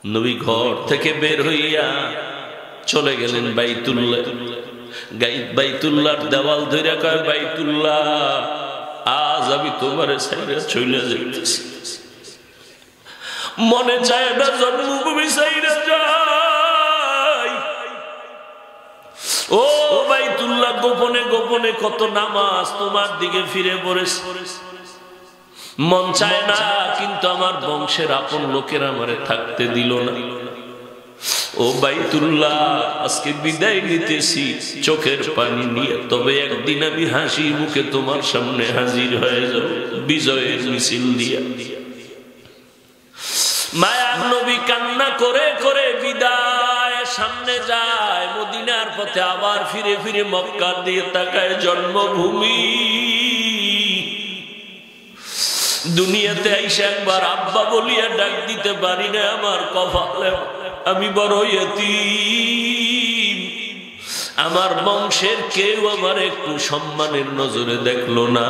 নবী ঘর থেকে বের হইয়া চলে গেলেন বাইতুল্লাহ। বাইতুল্লাহর দেওয়াল ধরে কয়, বাইতুল্লাহ আজ আমি তোমার ছাইরা চলে যাইতেছি। মনে চায় না জন্মভূমি ছাইরা যাই। ও বাইতুল্লাহ, গোপনে গোপনে কত নামাজ তোমার দিকে ফিরে পড়েছে। মন চায় না, কিন্তু আমার বংশের আপন লোকেরা আমারে থাকতে দিল না। ও বাইতুল্লাহ, আজকে বিদায় নিতেছি চোখের পানি নিয়ে, তবে একদিন আমি হাসি মুখে তোমার সামনে হাজির হয়ে যাব বিজয়ের মিছিল দিয়া। মায়ার নবী কান্না করে করে বিদায় সামনে যায়। মদিনার পথে আবার ফিরে ফিরে মক্কার দিয়ে তাকায়, জন্মভূমি। দুনিয়াতে আইসা একবার আব্বা বলিয়া ডাক দিতে পারি না, আমার কপালে আমি বড় ইতিম। আমার বংশের কেউ আমার একটু সম্মানের নজরে দেখলো না।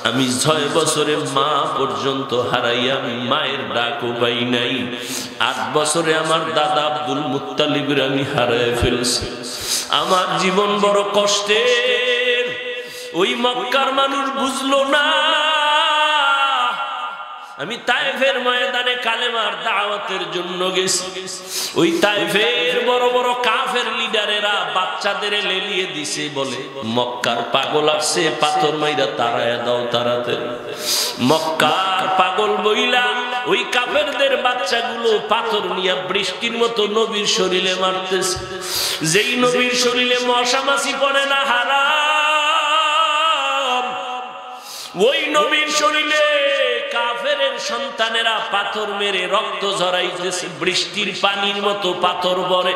আমি 6 বছরে মা পর্যন্ত হারাইয়া আমি মায়ের ডাকও পাই নাই। 8 বছরে আমার দাদা আব্দুল মুত্তালিবের আমি হারায় ফেলছি। আমার জীবন বড় কষ্টের। ওই মক্কার মানুষ বুঝলো না। আমি তায়েফের ময়দানে কালেমার দাওয়াতের জন্য গেছি। ওই তায়েফের বড় বড় কাফের লিডারেরা বাচ্চাদের লেলিয়ে দিছে, বলে মক্কার পাগল আসছে, পাথর মাইরা তাড়ায়া দাও তাড়াতাড়ি। মক্কার পাগল বইলা ওই কাফেরদের বাচ্চাগুলো পাথর নিয়ে বৃষ্টির মতো নবীর শরীরে মারতেছে। যেই নবীর শরীরে মশা মাছি পড়ে না হারাম, ওই নবীর শরীরে কাফের সন্তানেরা পাথর মেরে রক্ত ঝরাইতেছে। বৃষ্টির পানির মতো পাথর পড়ে।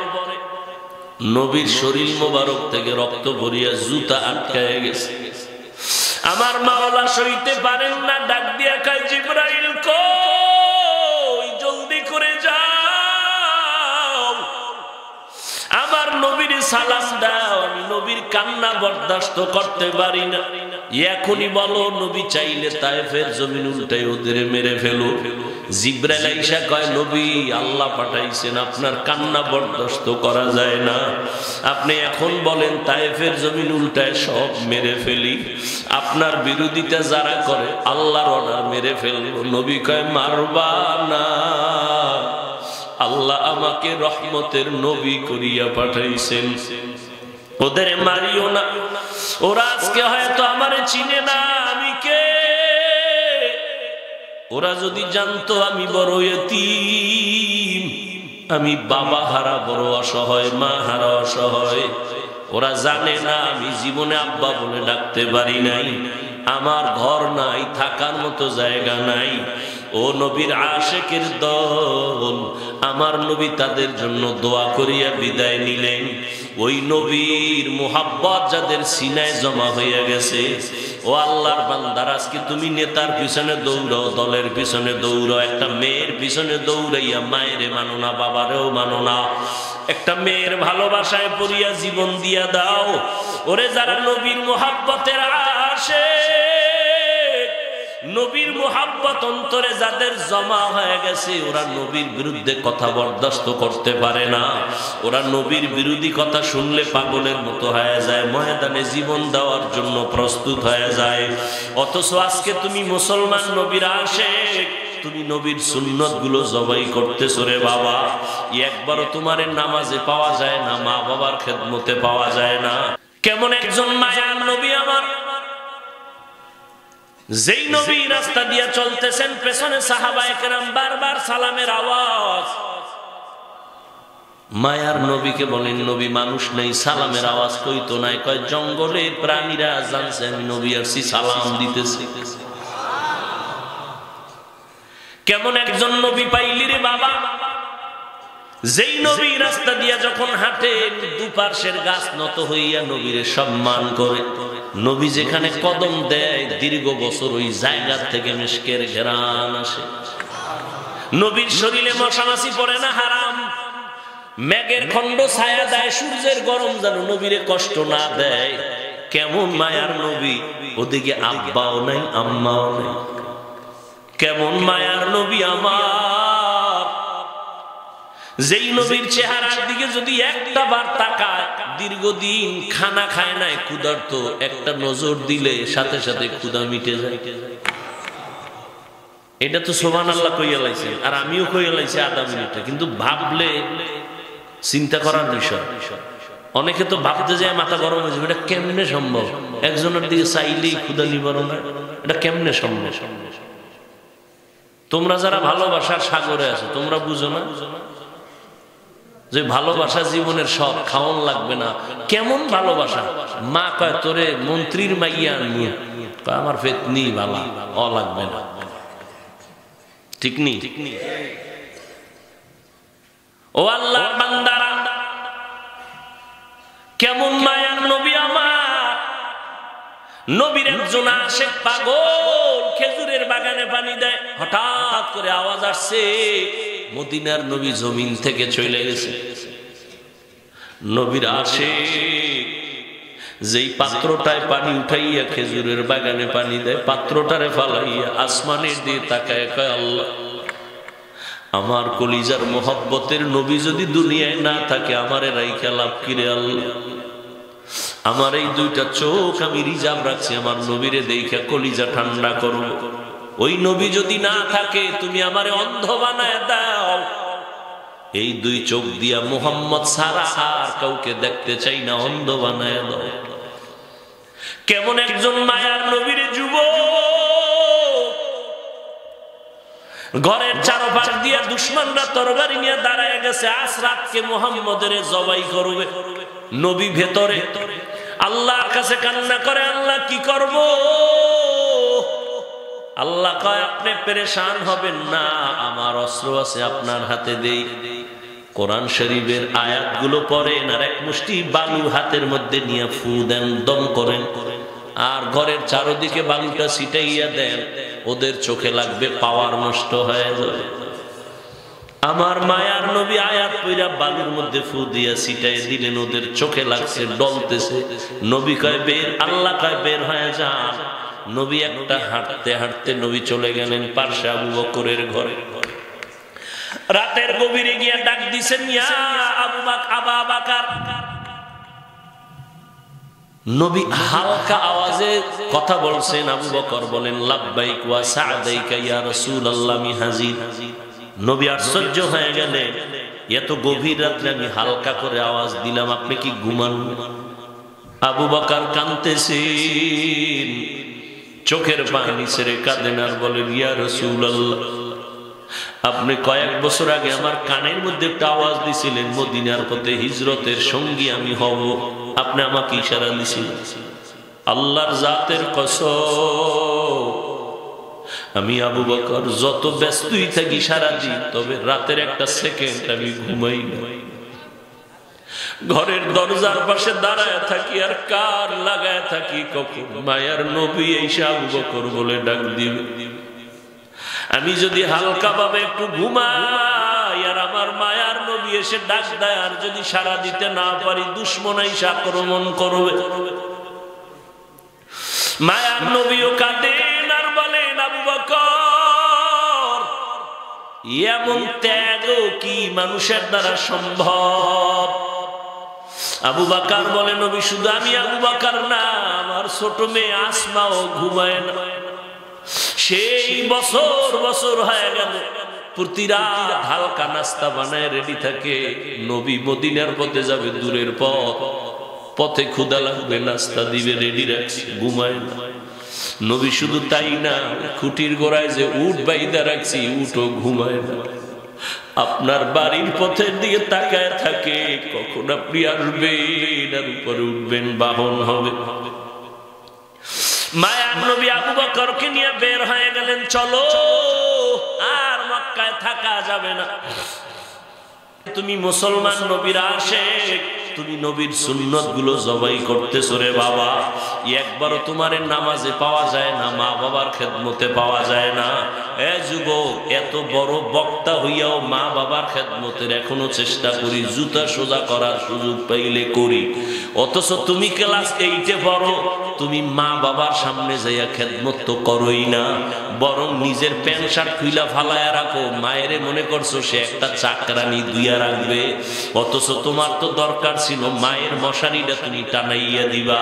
নবীর শরীর মোবারক থেকে রক্ত ভরিয়া জুতা আটকায় গেছে। আমার মাওলা সইতে পারেন না, ডাক দিয়া কয়, জিবরাইল কই, জলদি করে যাও, আমার নবীর সালাম দাও। আমি নবীর কান্না বরদাস্ত করতে পারি না। এখনই বলো, নবী চাইলে তায়েফের জমিন উল্টাই ওদের মেরে ফেলো। জিবরাইল আইসা কয়, নবী আল্লাহ পাঠাইছেন, আপনার কান্না বরদাস্ত করা যায় না। আপনি এখন বলেন তায়েফের জমিন উল্টায় সব মেরে ফেলি। আপনার বিরোধিতা যারা করে আল্লাহর অর্ডার মেরে ফেলব। নবী কয়, মারবা না, আল্লাহ আমাকে রহমতের নবী করিয়া পাঠাইছেন, ওদের মারিও না। ওরা আজকে হয়তো আমারে চিনে না, আমি কে। ওরা যদি জানতো আমি বড় ইতিম, আমি বাবা হারা বড় অসহায়, মা হারা অসহায়। ওরা জানে না আমি জীবনে আব্বা বলে ডাকতে পারি নাই। আমার ঘর নাই, থাকার মতো জায়গা নাই। ও নবীর আশেকের দল, আমার নবী তাদের জন্য দোয়া করিয়া বিদায় নিলেন। ওই নবীর মুহাব্বত যাদের সিনায় জমা হইয়া গেছে, ও আল্লাহর বান্দারা, আজকে তুমি নেতার পিছনে দৌড়াও, দলের পিছনে দৌড়াও, একটা মেয়ের পিছনে দৌড়াইয়া মায়েরে মানো না, বাবারেও মানো না। একটা মেয়ের ভালোবাসায় পড়িয়া জীবন দিয়া দাও। ওরে যারা নবীর মুহাব্বতের আশিক, নবীর মুহাব্বত অন্তরে যাদের জমা হয়ে গেছে, ওরা নবীর বিরুদ্ধে কথা বরদাস্ত করতে পারে না। ওরা নবীর বিরোধী কথা শুনলে পাগলের মতো হয়ে যায়, ময়দানে জীবন দেওয়ার জন্য প্রস্তুত হয়ে যায়। অথচ আজকে তুমি মুসলমান, নবীর আশিক, তুমি নবীর সুন্নত গুলো জবাই করতেছো রে বাবা। একবারও তোমার নামাজে পাওয়া যায় না, মা বাবার খেদমতে পাওয়া যায় না। কেমন একজন মায়ার নবী আমার, যেই নবী রাস্তা দিয়া চলতেছেন, পেছনে সাহাবায়ে কেরাম বারবার সালামের আওয়াজ। মায়ার নবীকে বলেন, নবী মানুষ নেই, সালামের আওয়াজ কইতো নাই। কয়, জঙ্গলে প্রাণীরা জানছে আমি নবী আসছি, সালাম দিতেছি। কেমন একজন নবী পাইলি রে বাবা, যেই নবী রাস্তা দিয়া যখন হাঁটে, দুপাশের গাছ নত হইয়া নবীরে সম্মান করে। নবী যেখানে কদম দেয়, দীর্ঘ বছর ওই জায়গা থেকে মিশকের ঘেরান আসে। নবীর শরীরে মশা মাছি পড়ে না হারাম। মেঘের খণ্ড ছায়া দেয়, সূর্যের গরম যেন নবীরে কষ্ট না দেয়। কেমন মায়ার নবী, ওদিকে আব্বাও নাই, আম্মাও নাই। কেমন মায়ার নবী আমার, যেই নবীর চেহারার দিকে যদি একটা বার তাকায়, দীর্ঘদিন খানা খায় নাই, ক্ষুধার্ত, একটা নজর দিলে সাথে সাথে ক্ষুধা মিটে যায়। এটা তো সুবহানাল্লাহ কইয়া লাইছে, আর আমিও কইয়া লাইছি আধা মিনিটে, কিন্তু ভাবলে চিন্তা করার বিষয়। অনেকে তো ভাবতে যায় মাথা গরম হয়ে যাবে, এটা কেমনে সম্ভব? একজনের দিকে চাইলেই ক্ষুধা নিবারণ হয়, এটা কেমনে সম্ভব? তোমরা যারা ভালোবাসার সাগরে আছো তোমরা বুঝো না যে ভালোবাসা জীবনের সব, খাওয়ান লাগবে না। কেমন ভালোবাসা? মা কয় তোরে মন্ত্রীর মাইয়া নিয়ে, আমার ফেতনি ভালা, অ লাগবে না, ঠিক নি? ও আল্লাহর বান্দারা, কেমন মায়ার নবী আমার। নবীর একজন আশেক পাগল খেজুরের বাগানে পানি দেয়, হঠাৎ করে আওয়াজ আসছে, মদিনার নবী জমিন থেকে চলে গেছে। নবীর আশেক যেই পাত্রটায় পানি উঠাইয়া খেজুরের বাগানে পানি দেয়, পাত্রটারে ফালাইয়া আসমানের দিয়ে তাকায়, কয় আল্লাহ, আমার কলিজার মোহব্বতের নবী যদি দুনিয়ায় না থাকে, আমারে রাইখা লাভ কিরে আল্লাহ? আমার এই দুইটা চোখ আমি রিজার্ভ রাখছি, আমার নবীরে দেখা কলিজা ঠান্ডা করব। ওই নবী যদি না থাকে, তুমি আমারে অন্ধ বানায় দাও। এই দুই চোখ দিয়া মুহাম্মদ ছাড়া আর কাউকে দেখতে চাই না, অন্ধ বানায় দাও। কেমন একজন মায়ার নবীর যুবক, ঘরের চারপাশ দিয়া দুশমনরা তরবারি নিয়ে দাঁড়ায় গেছে, আজ রাতকে মুহাম্মদের জবাই করবে। নবী ভেতরে আল্লাহর কাছে কান্না করে, আল্লাহ কি করব? আল্লাহ কয়, আপনি পেরেশান হবেন না, আমার অস্ত্র আছে, আপনার হাতে দেই। কোরআন শরীফের আয়াতগুলো পড়েন, আর এক মুষ্টি বালু হাতের মধ্যে নিয়ে ফু দেন, দম করেন, আর ঘরের চারদিকে বালুটা ছিটাইয়া দেন। ওদের চোখে লাগবে, পাওয়ার নষ্ট হয়ে যাবে। আমার মায়ার নবী আয়াত পইরা বালুর মধ্যে ফু দিয়া ছিটাই দিলেন, ওদের চোখে লাগছে, ডলতেছে। নবী কয় বের, আল্লাহ কয় বের হয়ে যান। নবী একটা হাঁটতে হাঁটতে নবী চলে গেলেন পার্শ্বে আবু বকরের ঘরে। রাতের গভীরে গিয়া ডাক দিছেন, ইয়া আবু বকর। নবী হালকা আওয়াজে কথা বলছেন। আবু বকর বলেন, লাব্বাইক ওয়া সা'দাইকা ইয়া রাসূলুল্লাহ, আমি হাজির। নবী আশ্চর্য হয়ে গেলেন, এত গভীর রাত্রে আমি হালকা করে আওয়াজ দিলাম, আপনি কি ঘুমান? আবু বকর কাঁদতেছেন, চোখের পানি ছেড়ে কাঁদেন আর বলেন, ইয়া রাসূলুল্লাহ, আপনি কয়েক বছর আগে আমার কানের মধ্যে একটা আওয়াজ দিছিলেন, মদিনার পথে হিজরতের সঙ্গী আমি হব। আপনি আমাকে ইশারা দিছিলেন। আল্লাহর জাতের কসম, আমি আবু বকর যত ব্যস্তই থাকি সারাদিন, তবে রাতের একটা সেকেন্ড আমি ঘুমাই না। ঘরের দরজার পাশে দাঁড়ায় থাকি আর কান লাগায় থাকি, কখন মায়ার নবী এসে আবু বকর বলে ডাক দিবে। আমি যদি হালকা ভাবে একটু ঘুমাই আর আমার মায়ার নবী এসে ডাক দেয়, আর যদি সাড়া দিতে না পারি, দুশমন এসে আক্রমণ করবে। মায়ার নবীও কাঁদেন আর বলেন, আবু বকর, এমন ত্যাগ কি মানুষের দ্বারা সম্ভব? আবু বকর বলে, নবী শুধু আমি আবু বকর না, আমার ছোট মেয়ে আসমাও ঘুমায় না। সেই বছর বছর হয়ে গেল, প্রতি রাত হালকা নাস্তা বানায় রেডি থাকে। নবী মদিনার পথে যাবে, দূরের পথ, পথে ক্ষুধা লাগবে, নাস্তা দিবে, রেডি রাখছে, ঘুমায় না। নবী শুধু তাই না, খুঁটির গোড়ায় যে উট বাইদা রাখছি, উটও ঘুমায় না। আপনার বাড়ির পথের দিকে তাকায় থাকে, কখন আপনি আসবেন আর উপরে উঠবেন, বাহন হবে। মায়ার নবী আবু বকরকে নিয়ে বের হয়ে গেলেন, চলো, আর মক্কায় থাকা যাবে না। তুমি মুসলমান, নবীর আশেক, তুমি নবীর সুন্নত গুলো জবাই করতেছো রে বাবা। একবারও তোমার নামাজে পাওয়া যায় না, মা বাবার খেদমতে পাওয়া যায় না। এ যুবক, এত বড় বক্তা হইয়াও মা বাবার খেদমতের এখনো চেষ্টা করি, জুতা সোজা করার সুযোগ পাইলে করি। অথচ তুমি ক্লাস 8-এ পড়ো, তুমি মা বাবার সামনে যাইয়া খেদমত তো করোই না, বরং নিজের প্যান্ট শার্ট খুইলা ফালায়া রাখো। মায়েরে মনে করছো সে একটা চাকরানি দুইয়া রাখবে, অথচ তোমার তো দরকার ছিল মায়ের মশারিটা তুমি টানাইয়া দিবা।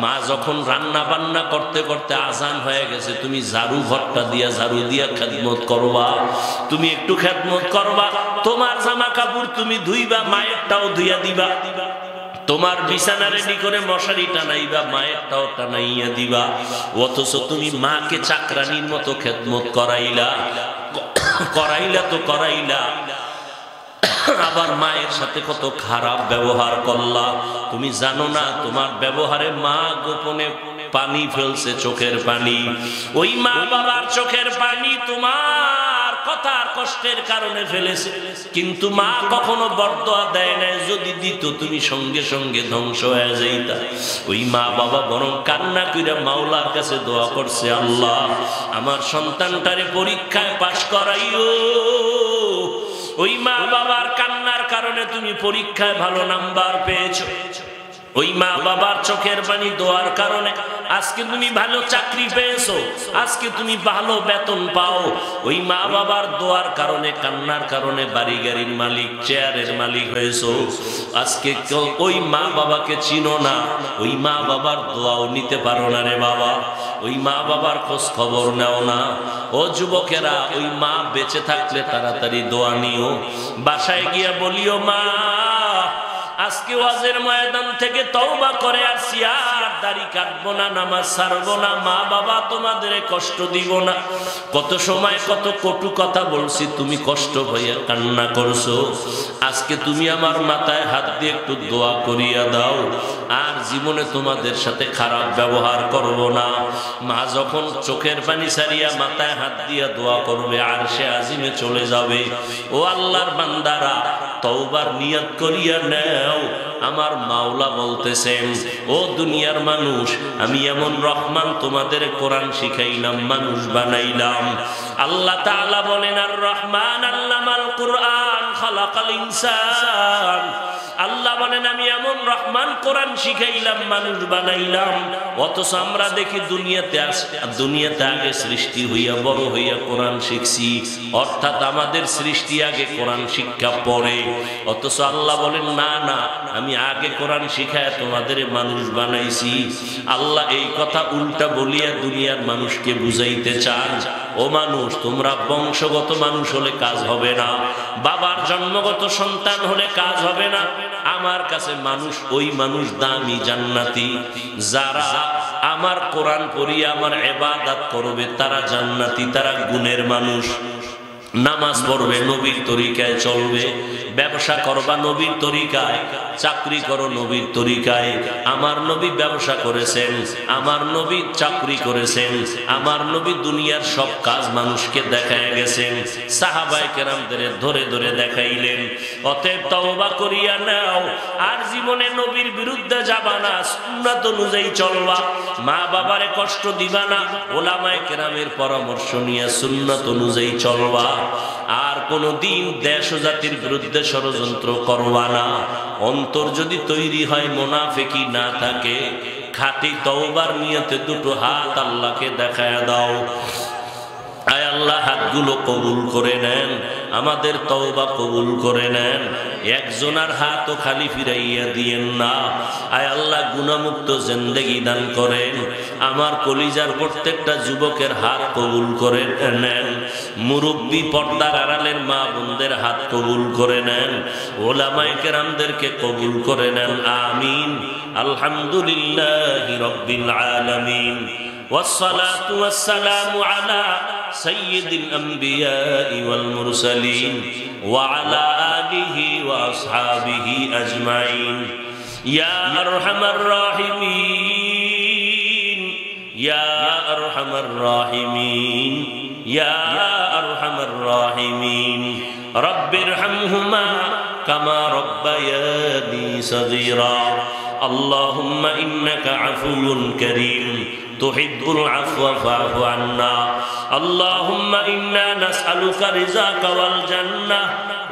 মা যখন রান্না বান্না করতে করতে আজান হয়ে গেছে, তুমি ঝাড়ু ঘরটা দিয়া ঝাড়ু দিয়া খেদমত করবা, তুমি একটু খেদমত করবা। তোমার জামা কাপড় তুমি ধুইবা, মায়েরটাও ধুইয়া দিবা। তোমার বিছানা রেডি করে মশারি টানাইবা, মায়েরটাও টানাইয়া দিবা। অথচ তুমি মাকে চাকরানির মতো খেদমত করাইলা তো করাইলা, আবার মায়ের সাথে কত খারাপ ব্যবহার করলা। তুমি জানো না তোমার ব্যবহারে মা গোপনে পানি ফেলছে, চোখের পানি। ওই মা বাবার চোখের পানি তোমার কথার কষ্টের কারণে ফেলেছে, কিন্তু মা কখনো বরদোয়া দেয় না। যদি দিত তুমি সঙ্গে সঙ্গে ধ্বংস হয়ে যাইতা। ওই মা বাবা বরং কান্না কইরা মাওলার কাছে দোয়া করছে, আল্লাহ আমার সন্তানটারে পরীক্ষায় পাশ করাইও। ওই মা বাবার কান্নার কারণে তুমি পরীক্ষায় ভালো নাম্বার পেয়েছো। ওই মা বাবার চোখের পানি দোয়ার কারণে আজকে তুমি ভালো চাকরি পেয়েছো, আজকে তুমি ভালো বেতন পাও। ওই মা বাবার দোয়ার কারণে, কান্নার কারণে বাড়ি গাড়ির মালিক, চেয়ারের মালিক হয়েছো। আজকে ওই মা বাবাকে চিনো না, ওই মা বাবার দোয়াও নিতে পারো না রে বাবা। ওই মা বাবার খোঁজ খবর নেও না। ও যুবকেরা, ওই মা বেঁচে থাকলে তাড়াতাড়ি দোয়া নিও। বাসায় গিয়া বলিও, মা আজকে ওয়াজের ময়দান থেকে তওবা করে আসছি, আর দাড়ি কাটবো না, নামাজ ছাড়বো না, মা বাবা তোমাদের কষ্ট দিব না। কত সময় কত কটু কথা বলছি, তুমি কষ্ট হইয়া কান্না করছো। আজকে তুমি আমার মাথায় হাত দিয়ে একটু দোয়া করিয়া দাও, আর জীবনে তোমাদের সাথে খারাপ ব্যবহার করব না। মা যখন চোখের পানি ছাড়িয়া মাথায় হাত দিয়া দোয়া করবে, আর সে আজিমে চলে যাবে। ও আল্লাহর বান্দারা, তওবার নিয়ত করিয়া নাও। আমার মাওলা বলতেছেন, ও দুনিয়ার মানুষ, আমি এমন রহমান তোমাদের কোরআন শিখাইলাম, মানুষ বানাইলাম। আল্লাহ তাআলা বলেন, আর রহমান আল্লামাল কুরআন খালাকাল ইনসান। আল্লাহ বলেন, আমি এমন রহমান কোরআন শিখাইলাম, মানুষ বানাইলাম। অথচ আমরা দেখি দুনিয়াতে আগে সৃষ্টি হইয়া বড় হইয়া কোরআন শিখছি, অর্থাৎ আমাদের সৃষ্টি আগে, কোরআন শিক্ষা পরে। অথচ আল্লাহ বলেন, না না, আমি আগে কোরআন শিখায় তোমাদের মানুষ বানাইছি। আল্লাহ এই কথা উল্টা বলিয়া দুনিয়ার মানুষকে বুঝাইতে চান, ও মানুষ, তোমরা বংশগত মানুষ হলে কাজ হবে না, বাবার জন্মগত সন্তান হলে কাজ হবে না। আমার কাছে মানুষ, ওই মানুষ দামি, জান্নাতি। যারা আমার কোরআন পড়িয়া আমার ইবাদত করবে তারা জান্নাতি, তারা গুণের মানুষ। নামাজ পড়বে, নবীর তরিকায় চলবে, ব্যবসা করবা নবীর তরিকায়, চাকরি করো নবীর তরিকায়। আমার নবী ব্যবসা করেছেন, আমার নবী চাকরি করেছেন, আমার নবী দুনিয়ার সব কাজ মানুষকে দেখায় গেছেন, সাহাবায়ে কেরামদের ধরে ধরে দেখাইলেন। অতএব তওবা করিয়া নাও, আর জীবনে নবীর বিরুদ্ধে যাবা না, সুন্নাত অনুযায়ী চলবা, মা বাবারে কষ্ট দিবা না, ওলামায়ে কেরামের পরামর্শ নিয়ে সুন্নাত অনুযায়ী চলবা। আর কোনদিন দেশ ও জাতির বিরুদ্ধে ষড়যন্ত্র করবা না। অন্তর যদি তৈরি হয়, মুনাফিকি না থাকে, খাঁটি তওবার নিয়তে দুটো হাত আল্লাহকে দেখায়া দাও। আয় আল্লাহ, হাতগুলো কবুল করে নেন, আমাদের তওবা কবুল করে নেন। একজনের হাতও খালি ফিরাইয়া দিয়েন না। আয় আল্লাহ, গুনাহমুক্ত জিন্দেগি দান করেন। আমার কলিজার প্রত্যেকটা যুবকের হাত কবুল করে নেন। মুরব্বী, পর্দার আড়ালের মা বোনদের হাত কবুল করে নেন। ওলামায়ে কেরামদেরকে কবুল করে নেন। আমিন। আলহামদুলিল্লাহি রাব্বিল আলামিন। والصلاة والسلام على سيد الأنبياء والمرسلين وعلى آله وأصحابه أجمعين يا أرحم الراحمين يا أرحم الراحمين يا أرحم الراحمين رب ارحمهما كما ربياني صغيرا اللهم إنك عفو كريم تحب العفو فاعف عنا اللهم إنا نسألك رزاك والجنة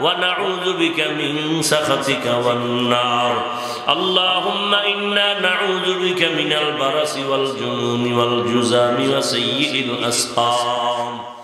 ونعوذ بك من سخطك والنار اللهم إنا نعوذ بك من البرص والجنون والجذام وسيء الأسقام